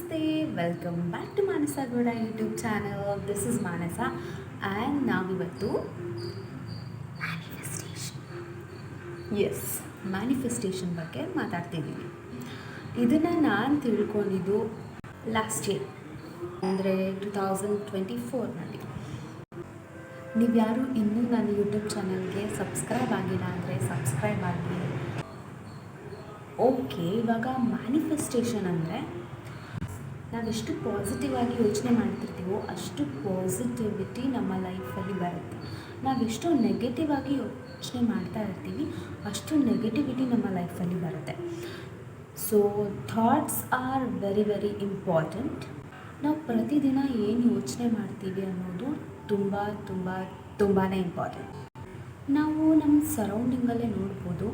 ನಮಸ್ತೆ, welcome back to Manasa Gowda YouTube channel. This is Manasa and ನಾವಿವತ್ತು manifestation ಬಗ್ಗೆ ಮಾತಾಡ್ತಿದ್ದೀವಿ. ಇದನ್ನು ನಾನು ತಿಳ್ಕೊಂಡಿದ್ದು ಲಾಸ್ಟ್ ಇಯರ್, ಅಂದರೆ 2024ನಲ್ಲಿ. ನೀವು ಯಾರು ಇನ್ನೂ ನನ್ನ ಯೂಟ್ಯೂಬ್ ಚಾನಲ್ಗೆ ಸಬ್ಸ್ಕ್ರೈಬ್ ಆಗಿಲ್ಲ ಅಂದರೆ ಸಬ್ಸ್ಕ್ರೈಬ್ ಆಗಿ. ಓಕೆ, ಇವಾಗ ಮ್ಯಾನಿಫೆಸ್ಟೇಷನ್ ಅಂದರೆ ನಾವೆಷ್ಟು ಪಾಸಿಟಿವ್ ಆಗಿ ಯೋಚನೆ ಮಾಡ್ತಿರ್ತೀವೋ ಅಷ್ಟು ಪಾಸಿಟಿವಿಟಿ ನಮ್ಮ ಲೈಫಲ್ಲಿ ಬರುತ್ತೆ. ನಾವೆಷ್ಟು ನೆಗೆಟಿವ್ ಆಗಿ ಯೋಚನೆ ಮಾಡ್ತಾ ಇರ್ತೀವಿ ಅಷ್ಟು ನೆಗೆಟಿವಿಟಿ ನಮ್ಮ ಲೈಫಲ್ಲಿ ಬರುತ್ತೆ. So thoughts are very very important. ನಾವು ಪ್ರತಿದಿನ ಏನು ಯೋಚನೆ ಮಾಡ್ತೀವಿ ಅನ್ನೋದು ತುಂಬ ತುಂಬ ತುಂಬಾ ಇಂಪಾರ್ಟೆಂಟ್. ನಾವು ನಮ್ಮ ಸರೌಂಡಿಂಗಲ್ಲೇ ನೋಡ್ಬೋದು,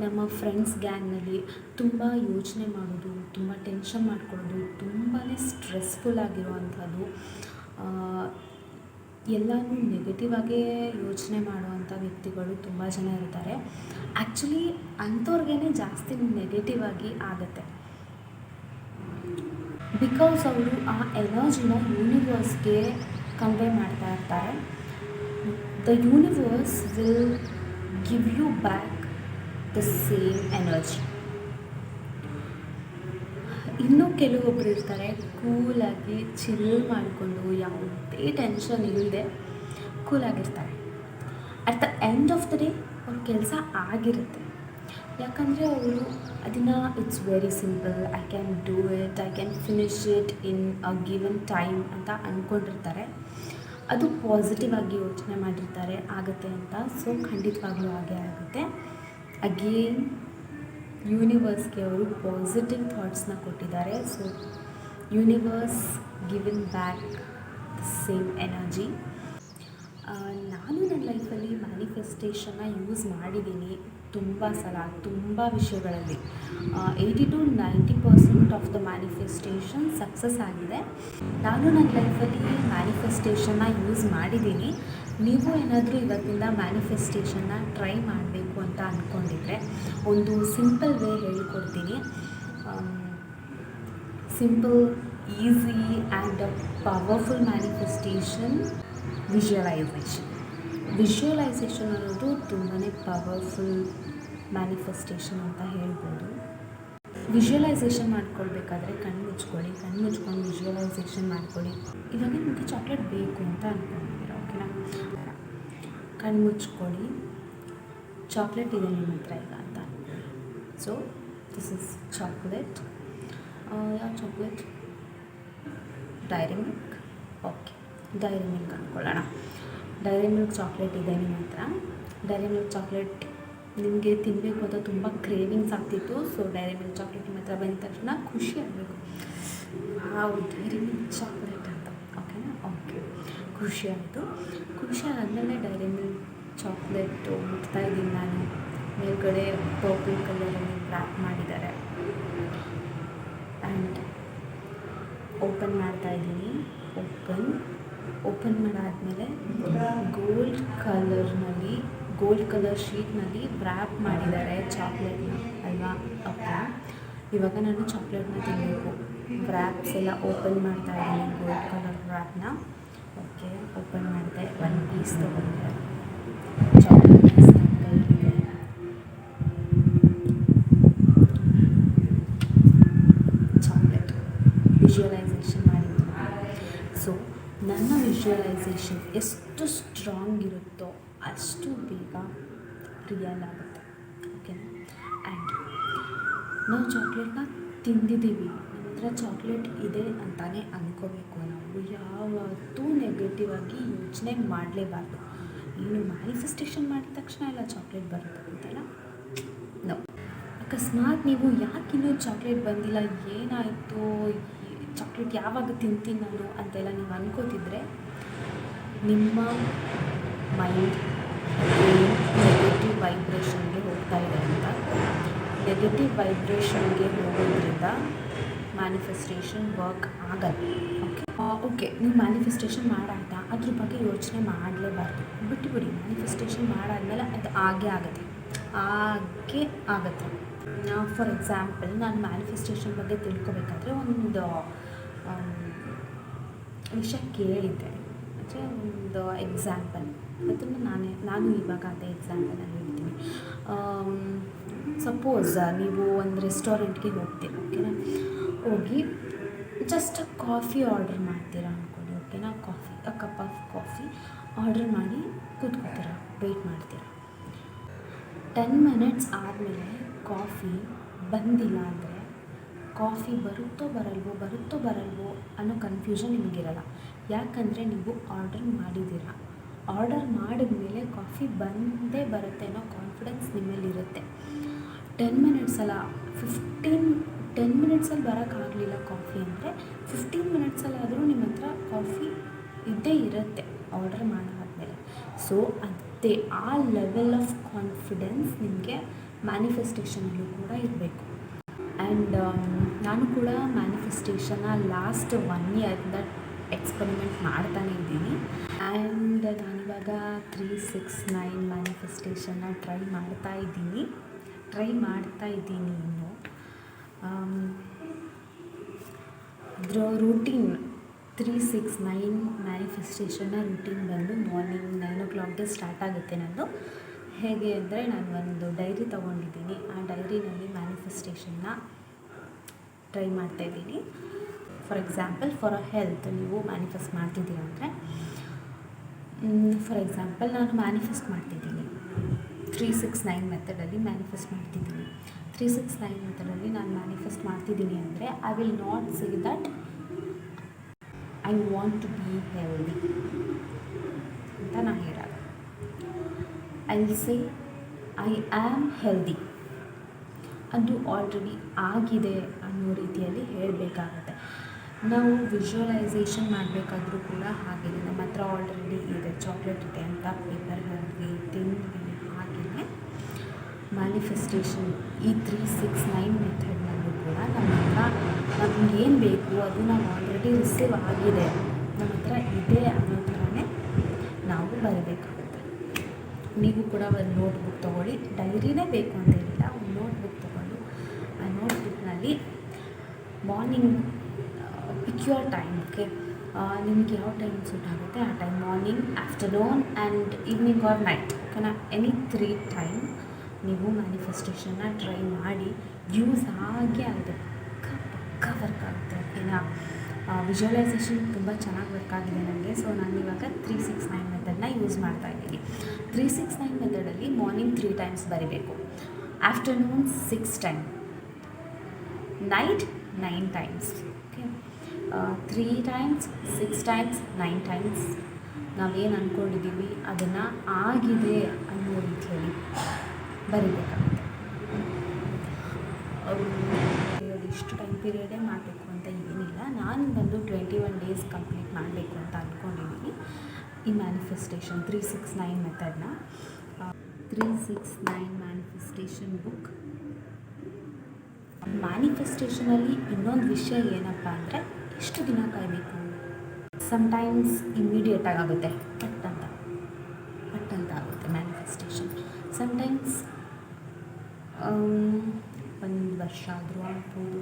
ನಮ್ಮ ಫ್ರೆಂಡ್ಸ್ ಗ್ಯಾಂಗ್ನಲ್ಲಿ ತುಂಬ ಯೋಚನೆ ಮಾಡೋದು, ತುಂಬ ಟೆನ್ಷನ್ ಮಾಡ್ಕೊಳ್ಳೋದು, ತುಂಬಾ ಸ್ಟ್ರೆಸ್ಫುಲ್ ಆಗಿರುವಂಥದ್ದು, ಎಲ್ಲನೂ ನೆಗೆಟಿವ್ ಆಗೇ ಯೋಚನೆ ಮಾಡುವಂಥ ವ್ಯಕ್ತಿಗಳು ತುಂಬ ಜನ ಇರ್ತಾರೆ. ಆ್ಯಕ್ಚುಲಿ ಅಂಥವ್ರಿಗೇ ಜಾಸ್ತಿ ನೆಗೆಟಿವ್ ಆಗಿ ಆಗುತ್ತೆ. ಬಿಕಾಸ್ ಅವರು ಆ ಎನರ್ಜಿನ ಯೂನಿವರ್ಸ್ಗೆ ಕನ್ವೆ ಮಾಡ್ತಾ ಇರ್ತಾರೆ. The universe will give you back the same energy. ಇನ್ನೂ ಕೆಲವೊಬ್ಬರು ಇರ್ತಾರೆ, ಕೂಲಾಗಿ ಚಿಲ್ ಮಾಡಿಕೊಂಡು ಯಾವುದೇ ಟೆನ್ಷನ್ ಇಲ್ಲದೆ ಕೂಲಾಗಿರ್ತಾರೆ. At the end of the day ಅವ್ರ ಕೆಲಸ ಆಗಿರುತ್ತೆ. ಯಾಕಂದರೆ ಅವರು ಅದನ್ನು it's very simple, I can do it, I can finish it in a given time ಅಂತ ಅಂದ್ಕೊಂಡಿರ್ತಾರೆ. ಅದು ಪಾಸಿಟಿವ್ ಆಗಿ ಯೋಚನೆ ಮಾಡಿರ್ತಾರೆ ಆಗುತ್ತೆ ಅಂತ. ಸೊ ಖಂಡಿತವಾಗ್ಲೂ ಹಾಗೆ ಆಗುತ್ತೆ. ಅಗೇನ್ ಯೂನಿವರ್ಸ್ಗೆ ಅವರು ಪಾಸಿಟಿವ್ ಥಾಟ್ಸ್ನ ಕೊಟ್ಟಿದ್ದಾರೆ. So universe given back the same energy. ನಾನು ನನ್ನ ಲೈಫಲ್ಲಿ ಮ್ಯಾನಿಫೆಸ್ಟೇಷನ್ನ ಯೂಸ್ ಮಾಡಿದ್ದೀನಿ ತುಂಬ ಸಲ, ತುಂಬ ವಿಷಯಗಳಲ್ಲಿ. 80-90% ಆಫ್ ದ ಮ್ಯಾನಿಫೆಸ್ಟೇಷನ್ ಸಕ್ಸಸ್ ಆಗಿದೆ. ನಾನು ನನ್ನ ಲೈಫಲ್ಲಿ ಮ್ಯಾನಿಫೆಸ್ಟೇಷನ್ನ ಯೂಸ್ ಮಾಡಿದ್ದೀನಿ. ನೀವು ಏನಾದರೂ ಇವತ್ತಿಂದ ಮ್ಯಾನಿಫೆಸ್ಟೇಷನ್ನ ಟ್ರೈ ಮಾಡಬೇಕು ಅಂತ ಅಂದ್ಕೊಂಡಿದ್ರೆ ಒಂದು ಸಿಂಪಲ್ ವೇ ಹೇಳ್ಕೊಡ್ತೀನಿ. Simple, easy and powerful manifestation visualisation. Visualisation ಅನ್ನೋದು ತುಂಬಾ ಪವರ್ಫುಲ್ ಮ್ಯಾನಿಫೆಸ್ಟೇಷನ್ ಅಂತ ಹೇಳ್ಬೋದು. ವಿಜುವಲೈಸೇಷನ್ ಮಾಡ್ಕೊಳ್ಬೇಕಾದ್ರೆ ಕಣ್ಣು ಮುಚ್ಕೊಂಡು ವಿಜುವಲೈಸೇಷನ್ ಮಾಡ್ಕೊಳ್ಳಿ. ಇವಾಗ ನಿಮಗೆ ಚಾಕ್ಲೇಟ್ ಬೇಕು ಅಂತ ಅಂದ್ಕೊಂಡಿದ್ದೀರಾ, ಓಕೆನಾ? ಕಣ್ಣು ಮುಚ್ಕೊಳ್ಳಿ, ಚಾಕ್ಲೇಟ್ ಇದೆ ನಿಮ್ಮ ಹತ್ರ ಈಗ ಅಂತ. So this is chocolate. ಯಾವ chocolate? Dairy Milk. Okay, Dairy Milk ಅಂದ್ಕೊಳ್ಳೋಣ. ಡೈರಿ ಮಿಲ್ಕ್ ಚಾಕ್ಲೇಟ್ ಇದೆ ನಿಮ್ಮ ಹತ್ರ. ಡೈರಿ ಮಿಲ್ಕ್ ಚಾಕ್ಲೇಟ್ ನಿಮಗೆ ತಿನ್ನಬೇಕು ಅಂತ ತುಂಬ ಕ್ರೇವಿಂಗ್ಸ್ ಆಗ್ತಿತ್ತು. ಸೊ ಡೈರಿ ಮಿಲ್ಕ್ ಚಾಕ್ಲೇಟ್ ನಿಮ್ಮ ಹತ್ರ ಬಂದ ತಕ್ಷಣ ಖುಷಿ ಆಗಬೇಕು, ಡೈರಿ ಮಿಲ್ಕ್ ಚಾಕ್ಲೇಟ್ ಅಂತ. ಓಕೆನಾ? ಓಕೆ, ಖುಷಿ ಆಯಿತು. ಖುಷಿ ಆದಮೇಲೆ ಡೈರಿ ಮಿಲ್ಕ್ ಚಾಕ್ಲೇಟು ಮುಟ್ತಾ ಇದ್ದೀನಿ ನಾನು. ಮೇಲ್ಗಡೆ ಪರ್ಪಲ್ ಕಲರಲ್ಲಿ ರ್ಯಾಪ್ ಮಾಡಿದ್ದಾರೆ ಆ್ಯಂಡ್ ಓಪನ್ ಮಾಡ್ತಾಯಿದ್ದೀನಿ. ಓಪನ್ ಮಾಡಾದಮೇಲೆ ಗೋಲ್ಡ್ ಕಲರ್ ಶೀಟ್ನಲ್ಲಿ ರ್ಯಾಪ್ ಮಾಡಿದ್ದಾರೆ ಚಾಕ್ಲೇಟ್ನ ಅಲ್ವಾ? ಓಕೆ, ಇವಾಗ ನಾನು ಚಾಕ್ಲೇಟ್ನ ತಿನ್ನಬೇಕು. ರ್ಯಾಪ್ಸ್ ಎಲ್ಲ ಓಪನ್ ಮಾಡ್ತಾ ಇದ್ದೀನಿ, ಗೋಲ್ಡ್ ಕಲರ್ ರ್ಯಾಪ್ನ. ಓಕೆ, ಓಪನ್ ಮಾಡಿದೆ, ಒಂದು ಪೀಸ್ ತೊಗೊಂಡೆ. ಚಾಕ್ಲೇಟ್ ಪೀಸ್ ನನ್ನ ಕೈಲಿದೆ. ಚಾಕ್ಲೇಟ್ ವಿಜುವಲೈಸೇಷನ್ ಮಾಡಿದ್ದೀನಿ. ಸೊ ನನ್ನ ವಿಜುವಲೈಸೇಷನ್ ಎಷ್ಟು ಸ್ಟ್ರಾಂಗ್ ಇರುತ್ತೋ ಅಷ್ಟು ಬೇಗ ರಿಯಲ್ ಆಗುತ್ತೆ, ಓಕೆನಾ? ಆ್ಯಂಡ್ ನಾವು ಚಾಕ್ಲೇಟ್ನ ತಿಂದಿದ್ದೀವಿ, ನಮ್ಮ ಹತ್ರ ಚಾಕ್ಲೇಟ್ ಇದೆ ಅಂತಲೇ ಅಂದ್ಕೋಬೇಕು. ನಾವು ಯಾವತ್ತೂ ನೆಗೆಟಿವ್ ಆಗಿ ಯೋಚನೆ ಮಾಡಲೇಬಾರ್ದು. ಏನು ಮ್ಯಾನಿಫೆಸ್ಟೇಷನ್ ಮಾಡಿದ ತಕ್ಷಣ ಎಲ್ಲ ಚಾಕ್ಲೇಟ್ ಬರುತ್ತೆ ಅಂತೆಲ್ಲ ನೋ. ಅಕಸ್ಮಾತ್ ನೀವು ಯಾಕಿನ್ನೂ ಚಾಕ್ಲೇಟ್ ಬಂದಿಲ್ಲ, ಏನಾಯಿತು, ಚಾಕ್ಲೇಟ್ ಯಾವಾಗ ತಿಂತೀನಿ ನಾನು ಅಂತೆಲ್ಲ ನೀವು ಅನ್ಕೋತಿದ್ರೆ ನಿಮ್ಮ ಮೈಂಡ್ ನೆಗೆಟಿವ್ ವೈಬ್ರೇಷನ್ಗೆ ಹೋಗ್ತಾ ಇದೆ ಅಂತ. ನೆಗೆಟಿವ್ ವೈಬ್ರೇಷನ್ಗೆ ಹೋಗೋದ್ರಿಂದ ಮ್ಯಾನಿಫೆಸ್ಟೇಷನ್ ವರ್ಕ್ ಆಗಲ್ಲ. ಓಕೆ, ನೀವು ಮ್ಯಾನಿಫೆಸ್ಟೇಷನ್ ಮಾಡಾಯ್ತಾ, ಅದ್ರ ಬಗ್ಗೆ ಯೋಚನೆ ಮಾಡಲೇಬಾರ್ದು, ಬಿಟ್ಟುಬಿಡಿ. ಮ್ಯಾನಿಫೆಸ್ಟೇಷನ್ ಮಾಡಾದ್ಮೇಲೆ ಅದು ಆಗೇ ಆಗುತ್ತೆ. ಫಾರ್ ಎಕ್ಸಾಂಪಲ್ ನಾನು ಮ್ಯಾನಿಫೆಸ್ಟೇಷನ್ ಬಗ್ಗೆ ತಿಳ್ಕೊಬೇಕಾದ್ರೆ ಒಂದು ವಿಷಯ ಕೇಳಿದ್ದೆ, ಅಂದರೆ ಒಂದು ಎಕ್ಸಾಂಪಲ್ ಅದನ್ನು ನಾನು ಇವಾಗ ಅದೇ ಎಕ್ಸಾಂಪಲಲ್ಲಿ ಹೇಳ್ತೀನಿ. ಸಪೋಸ್ ನೀವು ಒಂದು ರೆಸ್ಟೋರೆಂಟ್ಗೆ ಹೋಗ್ತೀರ, ಓಕೆನಾ, ಹೋಗಿ ಜಸ್ಟ್ ಕಾಫಿ ಆರ್ಡರ್ ಮಾಡ್ತೀರಾ ಅಂದ್ಕೊಳ್ಳಿ, ಓಕೆನಾ, ಕಪ್ ಆಫ್ ಕಾಫಿ ಆರ್ಡರ್ ಮಾಡಿ ಕೂತ್ಕೋತೀರ, ವೆಯ್ಟ್ ಮಾಡ್ತೀರಾ. 10 ಮಿನಿಟ್ಸ್ ಆದಮೇಲೆ ಕಾಫಿ ಬಂದಿಲ್ಲ ಅಂದರೆ ಕಾಫಿ ಬರುತ್ತೋ ಬರಲ್ವೋ ಅನ್ನೋ ಕನ್ಫ್ಯೂಷನ್ ನಿಮಗಿರಲ್ಲ. ಯಾಕಂದರೆ ನೀವು ಆರ್ಡರ್ ಮಾಡಿದ್ದೀರ. ಆರ್ಡರ್ ಮಾಡಿದ್ಮೇಲೆ ಕಾಫಿ ಬಂದೇ ಬರುತ್ತೆ ಅನ್ನೋ ಕಾನ್ಫಿಡೆನ್ಸ್ ನಿಮ್ಮಲ್ಲಿರುತ್ತೆ. 10 ಮಿನಿಟ್ಸ್ ಅಲ್ಲ, 10 ಮಿನಿಟ್ಸಲ್ಲಿ ಬರೋಕ್ಕಾಗಲಿಲ್ಲ ಕಾಫಿ ಅಂದರೆ 15 ಮಿನಿಟ್ಸಲ್ಲಾದರೂ ನಿಮ್ಮ ಹತ್ರ ಕಾಫಿ ಇದ್ದೇ ಇರುತ್ತೆ ಆರ್ಡರ್ ಮಾಡಾದ್ಮೇಲೆ. ಸೊ ಅದೇ ಆ ಲೆವೆಲ್ ಆಫ್ ಕಾನ್ಫಿಡೆನ್ಸ್ ನಿಮಗೆ ಮ್ಯಾನಿಫೆಸ್ಟೇಷನಲ್ಲೂ ಕೂಡ ಇರಬೇಕು. ಆ್ಯಂಡ್ ನಾನು ಕೂಡ ಮ್ಯಾನಿಫೆಸ್ಟೇಷನ್ನ ಲಾಸ್ಟ್ 1 ಇಯರಿಂದ ಎಕ್ಸ್ಪರಿಮೆಂಟ್ ಮಾಡ್ತಾನೇ ಇದ್ದೀನಿ. ಆ್ಯಂಡ್ ನಾನಿವಾಗ 369 ಮ್ಯಾನಿಫೆಸ್ಟೇಷನ್ನ ಟ್ರೈ ಮಾಡ್ತಾ ಇದ್ದೀನಿ ಇನ್ನು. ಅದರ ರೂಟೀನ್ 369 ಮ್ಯಾನಿಫೆಸ್ಟೇಷನ್ನ ರೂಟೀನ್ ಬಂದು ಮಾರ್ನಿಂಗ್ 9 o'clockಗೆ ಸ್ಟಾರ್ಟ್ ಆಗುತ್ತೆ ನಂದು. ಹೇಗೆ ಅಂದರೆ ನಾನು ಒಂದು ಡೈರಿ ತೊಗೊಂಡಿದ್ದೀನಿ, ಆ ಡೈರಿನಲ್ಲಿ ಮ್ಯಾನಿಫೆಸ್ಟೇಷನ್ನ ಟ್ರೈ ಮಾಡ್ತಾಯಿದ್ದೀನಿ. For example for a health ನೀವು ಮ್ಯಾನಿಫೆಸ್ಟ್ ಮಾಡ್ತಿದ್ದೀರ ಅಂದರೆ, ಫಾರ್ ಎಕ್ಸಾಂಪಲ್ ನಾನು ಮ್ಯಾನಿಫೆಸ್ಟ್ ಮಾಡ್ತಿದ್ದೀನಿ 369 ಮೆಥಡಲ್ಲಿ ಮ್ಯಾನಿಫೆಸ್ಟ್ ಮಾಡ್ತಿದ್ದೀನಿ. 369 ಮೆಥಡಲ್ಲಿ ನಾನು ಮ್ಯಾನಿಫೆಸ್ಟ್ ಮಾಡ್ತಿದ್ದೀನಿ ಅಂದರೆ I will not say that I want to be healthy ಅಂತ ನಾನು ಹೇಳಲ್ಲ. I will say I am healthy. ಅದು ಆಲ್ರೆಡಿ ಆಗಿದೆ ಅನ್ನೋ ರೀತಿಯಲ್ಲಿ ಹೇಳಬೇಕಾಗತ್ತೆ. ನಾವು ವಿಜುವಲೈಸೇಷನ್ ಮಾಡಬೇಕಾದ್ರೂ ಕೂಡ ಹಾಗೆ ನಮ್ಮ ಹತ್ರ ಆಲ್ರೆಡಿ ಇದೆ, ಚಾಕ್ಲೇಟ್ ಇದೆ ಅಂತ ಪೇಪರ್ ಹೇಳಿದ್ವಿ, ತಿಂದ್ವಿ. ಹಾಗೆಯೇ ಮ್ಯಾನಿಫೆಸ್ಟೇಷನ್ ಈ 369 ಮೆಥಡ್ನಲ್ಲೂ ಕೂಡ ನಮ್ಮ ಹತ್ರ ನಮ್ಗೆ ಏನು ಬೇಕು ಅದು ನಾವು ಆಲ್ರೆಡಿ ರಿಸೀವ್ ಆಗಿದೆ, ನಮ್ಮ ಹತ್ರ ಇದೆ ಅನ್ನೋ ಥರನೇ ನಾವು ಬರಬೇಕಾಗುತ್ತೆ. ನೀವು ಕೂಡ ಒಂದು ನೋಟ್ಬುಕ್ ತೊಗೊಳ್ಳಿ, ಡೈರಿನೇ ಬೇಕು ಅಂತ ಹೇಳಿಲ್ಲ, ಒಂದು ನೋಟ್ಬುಕ್ ತೊಗೊಂಡು ಆ ನೋಟ್ಬುಕ್ನಲ್ಲಿ morning pick your time, okay, ನಿಮಗೆ ಯಾವ ಟೈಮ್ ಸೂಟ್ ಆಗುತ್ತೆ ಆ time, morning, afternoon and evening or night, ಓಕೆನಾ, ಎನಿ 3 ಟೈಮ್ ನೀವು ಮ್ಯಾನಿಫೆಸ್ಟೇಷನ್ನ ಟ್ರೈ ಮಾಡಿ. ಯೂಸ್ ಆಗೇ ಆಗುತ್ತೆ, ಪಕ್ಕ ವರ್ಕ್ ಆಗುತ್ತೆ, ಓಕೆನಾ. ವಿಜುವಲೈಸೇಷನ್ ತುಂಬ ಚೆನ್ನಾಗಿ ವರ್ಕ್ ಆಗಿದೆ ನನಗೆ. ಸೊ ನಾನು ಇವಾಗ 369 ಮೆಥಡನ್ನ ಯೂಸ್ ಮಾಡ್ತಾಯಿದ್ದೀನಿ. 369 ಮೆಥಡಲ್ಲಿ ಮಾರ್ನಿಂಗ್ 3 ಟೈಮ್ಸ್ ಬರೀಬೇಕು, afternoon 6 time, night 9 times, okay. 3 times, 6 times, 9 times ನಾವೇನು ಅಂದ್ಕೊಂಡಿದ್ದೀವಿ ಅದನ್ನು ಆಗಿದೆ ಅನ್ನೋ ರೀತಿಯಲ್ಲಿ ಬರೀಬೇಕಾಗುತ್ತೆ. ಇಷ್ಟು ಟೈಮ್ ಪೀರಿಯಡೇ ಮಾಡಬೇಕು ಅಂತ ಏನಿಲ್ಲ. ನಾನು ಬಂದು 21 ಡೇಸ್ ಕಂಪ್ಲೀಟ್ ಮಾಡಬೇಕು ಅಂತ ಅಂದ್ಕೊಂಡಿದ್ದೀನಿ ಈ ಮ್ಯಾನಿಫೆಸ್ಟೇಷನ್ 369 ಮೆಥಡ್ನ. 369 ಮ್ಯಾನಿಫೆಸ್ಟೇಷನ್ ಬುಕ್. ಮ್ಯಾನಿಫೆಸ್ಟೇಷನಲ್ಲಿ ಇನ್ನೊಂದು ವಿಷಯ ಏನಪ್ಪ ಅಂದರೆ, ಎಷ್ಟು ದಿನ ಕಾಯಬೇಕು. ಸಮ್ಟೈಮ್ಸ್ ಇಮ್ಮಿಡಿಯೇಟಾಗಿ ಆಗುತ್ತೆ, ಪಟ್ ಅಂತ ಆಗುತ್ತೆ ಮ್ಯಾನಿಫೆಸ್ಟೇಷನ್. ಸಮ್ಟೈಮ್ಸ್ 1 ವರ್ಷ ಆದರೂ ಆಗ್ಬೋದು,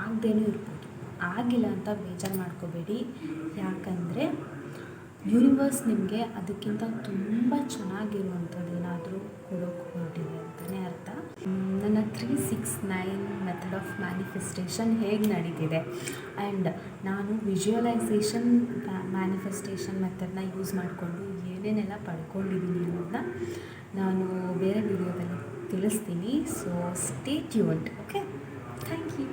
ಆಗದೇನೂ ಇರ್ಬೋದು. ಆಗಿಲ್ಲ ಅಂತ ಬೇಜಾರು ಮಾಡ್ಕೋಬೇಡಿ, ಯಾಕಂದರೆ ಯೂನಿವರ್ಸ್ ನಿಮಗೆ ಅದಕ್ಕಿಂತ ತುಂಬ ಚೆನ್ನಾಗಿರುವಂಥದ್ದು ಏನಾದರೂ ಕೊಡೋಕ್ಕೆ ಹೊರಟಿದೆ ಅಂತಲೇ ಅರ್ಥ. ನನ್ನ 369 ಮೆಥಡ್ ಆಫ್ ಮ್ಯಾನಿಫೆಸ್ಟೇಷನ್ ಹೇಗೆ ನಡೀತಿದೆ ಆ್ಯಂಡ್ ನಾನು ವಿಜುವಲೈಸೇಷನ್ ಮ್ಯಾನಿಫೆಸ್ಟೇಷನ್ ಮೆಥಡ್ನ ಯೂಸ್ ಮಾಡಿಕೊಂಡು ಏನೇನೆಲ್ಲ ಪಡ್ಕೊಂಡಿದ್ದೀನಿ ಅನ್ನೋದನ್ನ ನಾನು ಬೇರೆ ವಿಡಿಯೋದಲ್ಲಿ ತಿಳಿಸ್ತೀನಿ. So stay tuned, okay. Thank you.